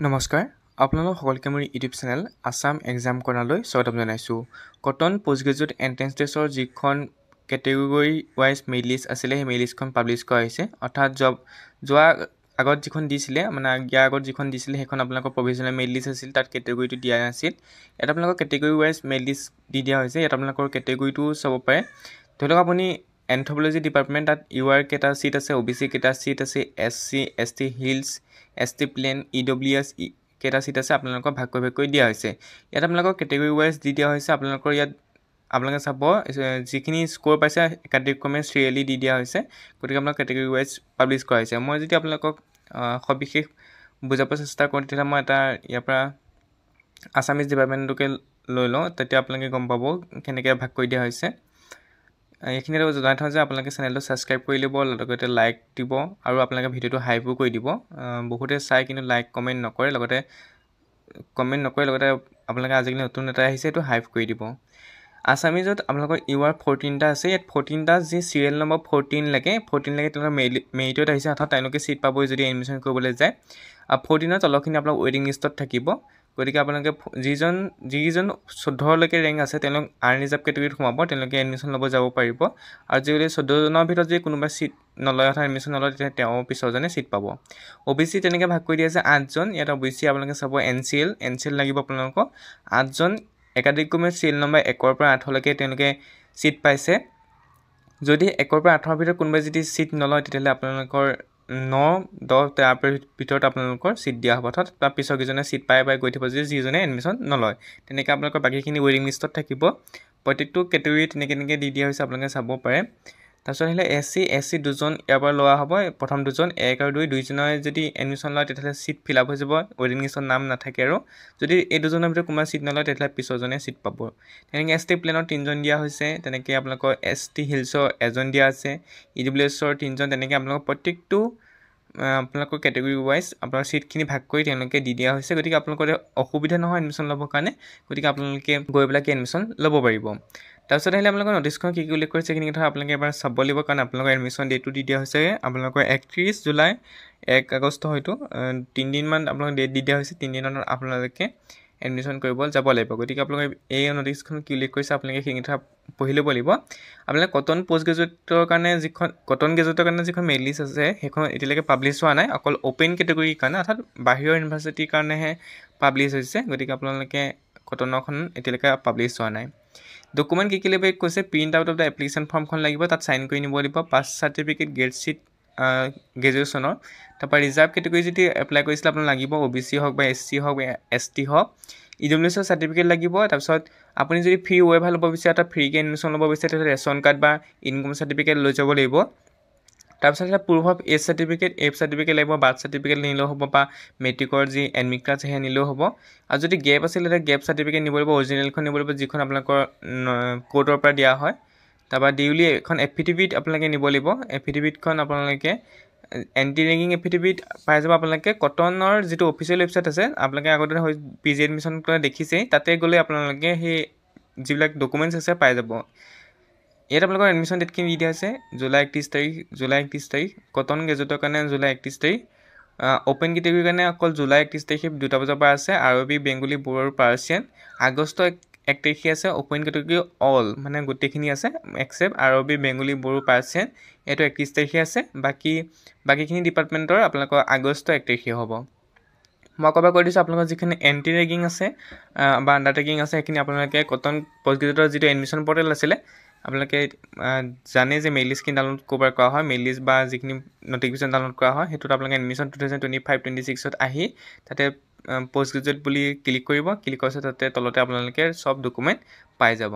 নমস্কাৰ আপোনালোক সকলোকে মোৰ ইউটিউব চেনেল আসাম এক্সাম কৰ্ণাৰলৈ স্বাগতম জনাইছোঁ। কটন পোষ্ট গ্ৰেজুৱেট এণ্ট্ৰেন্স টেষ্টৰ যিখন কেটেগৰী ৱাইজ মেৰিট লিষ্ট আছিলে সেই মেৰিট লিষ্টখন পাব্লিছ কৰা হৈছে। অৰ্থাৎ যোৱা আগত যিখন দিছিলে মানে ইয়াৰ আগত যিখন দিছিলে সেইখন আপোনালোকৰ প্ৰভিজনেল মেৰিট লিষ্ট আছিল, তাত কেটেগৰীটো দিয়া নাছিল। ইয়াত আপোনালোকৰ কেটেগৰী ৱাইজ মেৰিট লিষ্ট দি দিয়া হৈছে। ইয়াত আপোনালোকৰ কেটেগৰীটো চাব পাৰে। ধৰি লওক আপুনি এন্থ্ৰপলজি ডিপাৰ্টমেণ্ট, তাত ইউআৰ কেইটা চিট আছে, OBC কেইটা চিট আছে, SC ST hills, ST plain, EWS কেইটা চিট আছে আপোনালোকৰ ভাগ কৰি দিয়া হৈছে। ইয়াত আপোনালোকৰ কেটেগৰী ৱাইজ দি দিয়া হৈছে। আপোনালোকৰ ইয়াত আপোনালোকে চাব যিখিনি স্ক'ৰ পাইছে একাডেমিক্ৰমে চিৰিয়েলি দি দিয়া হৈছে। গতিকে আপোনালোকৰ কেটেগৰী ৱাইজ পাব্লিছ কৰা হৈছে। মই যদি আপোনালোকক সবিশেষ বুজাব চেষ্টা কৰোঁ তেতিয়াহ'লে মই এটা ইয়াৰ পৰা আছামিজ ডিপাৰ্টমেণ্টটোকে লৈ লওঁ, তেতিয়া আপোনালোকে গম পাব কেনেকৈ ভাগ কৰি দিয়া হৈছে। এইখিনি জনাই থওঁ যে আপোনালোকে চেনেলটো ছাবস্ক্ৰাইব কৰি ল'ব, লগতে লাইক দিব আৰু আপোনালোকে ভিডিঅ'টো হাইপো কৰি দিব। বহুতে চাই কিন্তু লাইক কমেণ্ট নকৰে, লগতে আপোনালোকে আজিকালি নতুন এটা আহিছে এইটো হাইপ কৰি দিব। আছামিজত আপোনালোকৰ ইউআৰ 14টা আছে। ইয়াত 14টা যি চিৰিয়েল নম্বৰ 14 লাগে তেওঁলোকৰ মেৰিটত আহিছে, অৰ্থাৎ তেওঁলোকে চিট পাবই যদি এডমিশ্যন কৰিবলৈ যায়। 14ৰ তলৰখিনি আপোনালোক ৱেইটিং লিষ্টত থাকিব। গতিকে আপোনালোকে যিজন 14লৈকে ৰেংক আছে তেওঁলোক আনৰিজাৰ্ভ কেটেগৰীত সোমাব, তেওঁলোকে এডমিশ্যন ল'ব যাব পাৰিব। আৰু যদি 14জনৰ ভিতৰত যদি কোনোবা চিট নলয় অৰ্থাৎ এডমিশ্যন নলয় তেতিয়া তেওঁ পিছৰজনে চিট পাব। OBC তেনেকৈ ভাগ কৰি দিয়া আছে 8জন। ইয়াত OBC আপোনালোকে চাব NCL লাগিব আপোনালোকক 8জন। একাডেমিক্ৰমে চিৰিয়েল নম্বৰ 1ৰ পৰা 8লৈকে তেওঁলোকে চিট পাইছে। যদি 1ৰ পৰা 8ৰ ভিতৰত কোনোবাই যদি চিট নলয় তেতিয়াহ'লে আপোনালোকৰ 9, 10, 13 ভিতৰত আপোনালোকৰ চিট দিয়া হ'ব। অৰ্থাৎ তাৰ পিছৰকেইজনে চিট পাই গৈ থাকিব যিজনে এডমিশ্যন নলয়। তেনেকৈ আপোনালোকৰ বাকীখিনি ৱেইটিং লিষ্টত থাকিব। প্ৰত্যেকটো কেটেগৰী তেনেকৈ দি দিয়া হৈছে, আপোনালোকে চাব পাৰে। তাৰপিছত আহিলে SC দুজন ইয়াৰ পৰা লোৱা হ'ব। প্ৰথম দুজন 1 আৰু 2 দুইজনে যদি এডমিশ্যন লয় তেতিয়াহ'লে চিট ফিল আপ হৈ যাব, ৱেইটিং লিষ্টত নাম নাথাকে। আৰু যদি এই দুজনৰ ভিতৰত কোনোবা চিট নলয় তেতিয়াহ'লে পিছৰজনে চিট পাব। তেনেকৈ ST প্লেনৰ 3জন দিয়া হৈছে। তেনেকৈ আপোনালোকৰ ST হিলছৰ 1জন দিয়া আছে, EWSৰ 3জন। তেনেকৈ আপোনালোকৰ প্ৰত্যেকটো আপোনালোকৰ কেটেগৰী ৱাইজ আপোনাৰ চিটখিনি ভাগ কৰি তেওঁলোকে দি দিয়া হৈছে। গতিকে আপোনালোকৰ অসুবিধা নহয় এডমিশ্যন ল'বৰ কাৰণে, গতিকে আপোনালোকে গৈ পেলাই এডমিশ্যন ল'ব পাৰিব। তাৰপিছত আহিলে আপোনালোকৰ নটিছখন কি উল্লেখ কৰিছে সেইখিনি কথা আপোনালোকে এবাৰ চাব লাগিব, কাৰণ আপোনালোকৰ এডমিশ্যন ডেটটো দি দিয়া হৈছে আপোনালোকৰ 31 জুলাই 1 আগষ্ট হয়তো 3 দিনমান আপোনালোকৰ ডেট দি দিয়া হৈছে। 3 দিনত আপোনালোকে এডমিশ্যন কৰিব যাব লাগিব। গতিকে আপোনালোকে এই নটিছখন কি উল্লেখ কৰিছে আপোনালোকে সেইখিনি কথা পঢ়ি ল'ব লাগিব। আপোনালোকে কটন পোষ্ট গ্ৰেজুৱেটৰ কাৰণে যিখন মেৰিট লিষ্ট আছে সেইখন এতিয়ালৈকে পাব্লিছ হোৱা নাই, অকল অ'পেন কেটেগৰীৰ কাৰণে অৰ্থাৎ বাহিৰৰ ইউনিভাৰ্চিটিৰ কাৰণেহে পাব্লিছ হৈছে। গতিকে আপোনালোকে কটনৰখন এতিয়ালৈকে পাব্লিছ হোৱা নাই। ডকুমেণ্ট কি লাগিব কৈছে, print out of the application ফৰ্মখন লাগিব, তাত চাইন কৰি নিব লাগিব, পাছ চাৰ্টিফিকেট, গ্ৰেড শ্বীট গ্ৰেজুৱেশ্যনৰ। তাৰপৰা ৰিজাৰ্ভ কেটেগৰী যদি এপ্লাই কৰিছিলে আপোনাক লাগিব, OBC হওক বা SC হওক বা ST হওক। EWSৰ চাৰ্টিফিকেট লাগিব। তাৰপিছত আপুনি যদি ফ্ৰী ৱেইভাৰ ল'ব বিচাৰে তাত ফ্ৰীকৈ এডমিশ্যন ল'ব বিচাৰে তেতিয়াহ'লে ৰেচন কাৰ্ড বা ইনকম চাৰ্টিফিকেট লৈ যাব লাগিব। তাৰপিছত প্ৰুফ অফ এজ চাৰ্টিফিকেট লাগিব, বাৰ্থ চাৰ্টিফিকেট নিলেও হ'ব বা মেট্ৰিকৰ যি এডমিট কাৰ্ড আছে সেয়া নিলেও হ'ব। আৰু যদি গেপ আছিলে তেতিয়া গেপ চাৰ্টিফিকেট নিব লাগিব, অৰিজিনেলখন নিব লাগিব যিখন আপোনালোকৰ কোৰ্টৰ পৰা দিয়া হয়। তাৰপৰা ডিউলি এখন এফিডেভিট আপোনালোকে নিব লাগিব। এফিডেভিটখন আপোনালোকে এণ্টি ৰেগিং এফিডেভিট পাই যাব আপোনালোকে কটনৰ যিটো অফিচিয়েল ৱেবছাইট আছে। আপোনালোকে আগতে PG এডমিশ্যন কৰা দেখিছেই, তাতে গ'লে আপোনালোকে সেই যিবিলাক ডকুমেণ্টছ আছে পাই যাব। ইয়াত আপোনালোকৰ এডমিশ্যন ডেটখিনি দি দিয়া হৈছে জুলাই 31 তাৰিখ। কটন গ্ৰেজুৱেটৰ কাৰণে জুলাই 31 তাৰিখ। অ'পেন কেটেগৰীৰ কাৰণে অকল জুলাই 31 তাৰিখে 2টা বজাৰ পৰা আছে, আৰবী, বেংগলী, বড়ো আৰু পাৰ্চিয়ান। আগষ্ট 1 তাৰিখে আছে অ'পেন কেটেগৰী অল, মানে গোটেইখিনি আছে এক্সেপ্ট আৰবী, বেংগলী, বড়ো, পাৰ্চিয়ান। এইটো 31 তাৰিখে আছে। বাকীখিনি ডিপাৰ্টমেণ্টৰ আপোনালোকৰ আগষ্ট 1 তাৰিখে হ'ব। মই ক'ব কৈ দিছোঁ আপোনালোকৰ যিখিনি এণ্টি ৰেগিং আছে বা আণ্ডাৰ ৰেগিং আছে সেইখিনি আপোনালোকে কটন পোষ্ট গ্ৰেজুৱেটৰ যিটো এডমিশ্যন পৰ্টেল আছিলে আপোনালোকে জানে যে মেইল লিষ্টখিনি ডাউনলোড ক'ৰবাৰ কৰা হয়, মেইল লিষ্ট বা যিখিনি নটিফিকেশ্যন ডাউনলোড কৰা হয় সেইটোত আপোনালোকে এডমিশ্যন 2025-26ত আহি তাতে পোষ্ট গ্ৰেজুৱেট বুলি ক্লিক কৰিব। ক্লিক কৰাৰ পিছত তাতে তলতে আপোনালোকে চব ডকুমেণ্ট পাই যাব।